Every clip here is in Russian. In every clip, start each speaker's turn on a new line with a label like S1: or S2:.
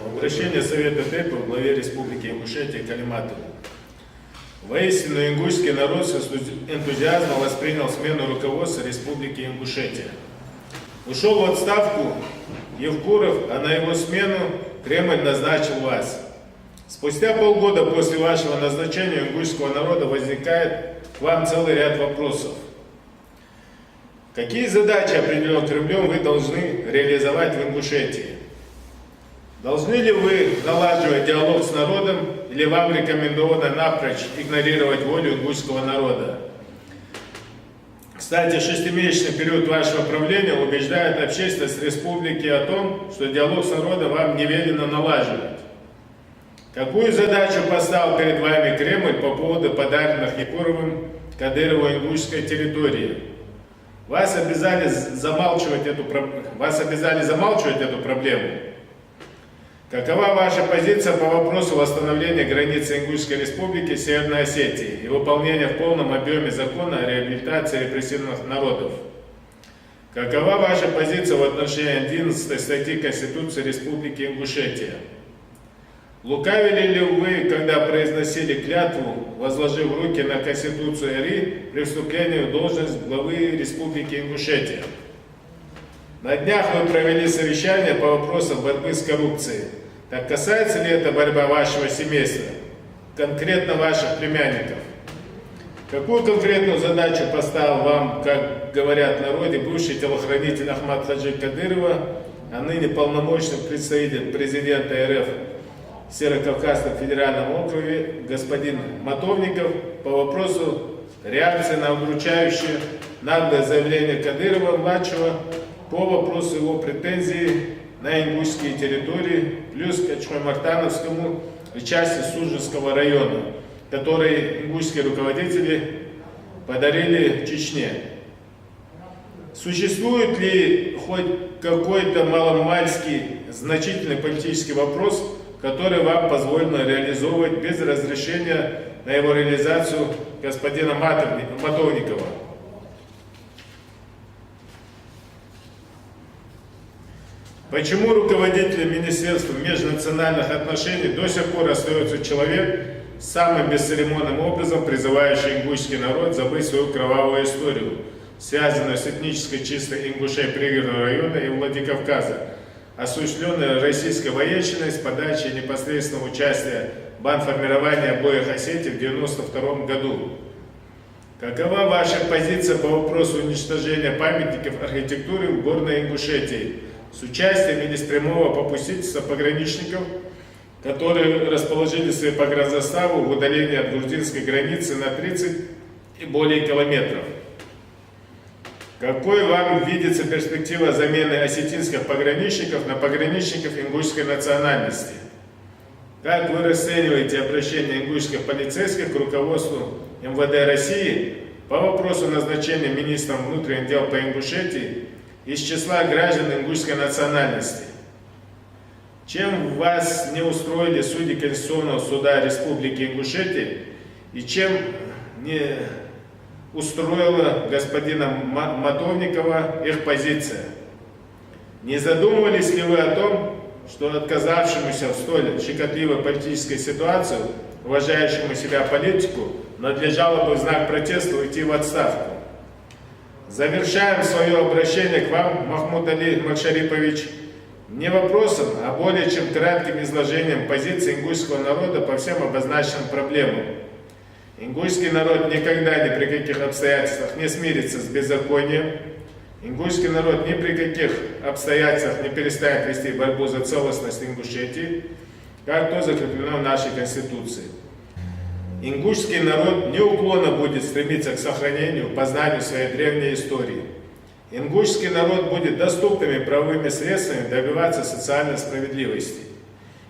S1: Обращение Совета ТЭПа в главе Республики Ингушетия Калиматову. Воистину, ингушский народ с энтузиазмом воспринял смену руководства Республики Ингушетия. Ушел в отставку Евкуров, а на его смену Кремль назначил вас. Спустя полгода после вашего назначения у ингушского народа возникает к вам целый ряд вопросов. Какие задачи, определенные Кремлем, вы должны реализовать в Ингушетии? Должны ли вы налаживать диалог с народом, или вам рекомендовано напрочь игнорировать волю ингушского народа? Кстати, 6-месячный период вашего правления убеждает общественность республики о том, что диалог с народом вам не велено налаживать. Какую задачу поставил перед вами Кремль по поводу подаренных Евкуровым Кадырову ингушской территории? Вас обязали замалчивать эту проблему. Какова ваша позиция по вопросу восстановления границы Ингушской республики Северной Осетии и выполнения в полном объеме закона о реабилитации репрессированных народов? Какова ваша позиция в отношении 11 статьи Конституции Республики Ингушетия? Лукавили ли вы, когда произносили клятву, возложив руки на Конституцию РИ при вступлении в должность главы Республики Ингушетия? На днях вы провели совещание по вопросам борьбы с коррупцией. Так касается ли это борьба вашего семейства, конкретно ваших племянников? Какую конкретную задачу поставил вам, как говорят в народе, бывший телохранитель Ахмад Хаджи Кадырова, а ныне полномочный представитель президента РФ в Северо-Кавказском федеральном округе господин Матовников по вопросу реакции на удручающее наглое заявление Кадырова-младшего по вопросу его претензий на ингушские территории, плюс к Чхой-Мартановскому и части Суджинского района, которые ингушские руководители подарили Чечне. Существует ли хоть какой-то маломальский значительный политический вопрос, который вам позволено реализовывать без разрешения на его реализацию господина Матовникова? Почему руководителем Министерства межнациональных отношений до сих пор остается человек, самым бесцеремонным образом призывающий ингушский народ забыть свою кровавую историю, связанную с этнической чистой ингушей пригородного района и Владикавказа, осуществленной российской военщиной с подачи непосредственного участия бандформирования обоих Осетий в 1992 году? Какова ваша позиция по вопросу уничтожения памятников архитектуры в Горной Ингушетии с участием или с прямого попустительства пограничников, которые расположили свои погранзаставы в удалении от грузинской границы на 30 и более километров? Какой вам видится перспектива замены осетинских пограничников на пограничников ингушской национальности? Как вы расцениваете обращение ингушских полицейских к руководству МВД России по вопросу назначения министром внутренних дел по Ингушетии из числа граждан ингушской национальности? Чем вас не устроили судьи Конституционного суда Республики Ингушетия и чем не устроила господина Матовникова их позиция? Не задумывались ли вы о том, что отказавшемуся в столь щекотливой политической ситуации, уважающему себя политику, надлежало бы в знак протеста уйти в отставку? Завершаем свое обращение к вам, Махмуд Али Макшарипович, не вопросом, а более чем кратким изложением позиции ингушского народа по всем обозначенным проблемам. Ингушский народ никогда ни при каких обстоятельствах не смирится с беззаконием. Ингушский народ ни при каких обстоятельствах не перестанет вести борьбу за целостность Ингушетии, как то закреплено в нашей Конституции. Ингушский народ неуклонно будет стремиться к сохранению, познанию своей древней истории. Ингушский народ будет доступными правовыми средствами добиваться социальной справедливости.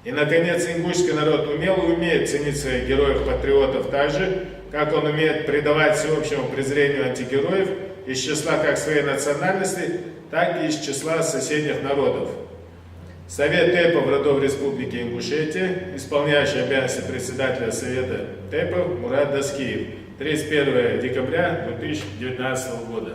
S1: И, наконец, ингушский народ умел и умеет ценить своих героев-патриотов так же, как он умеет предавать всеобщему презрению антигероев из числа как своей национальности, так и из числа соседних народов. Совет ТЭПов родов Республики Ингушетия, исполняющий обязанности председателя Совета ТЭПов Мурат Даскиев, 31 декабря 2019 года.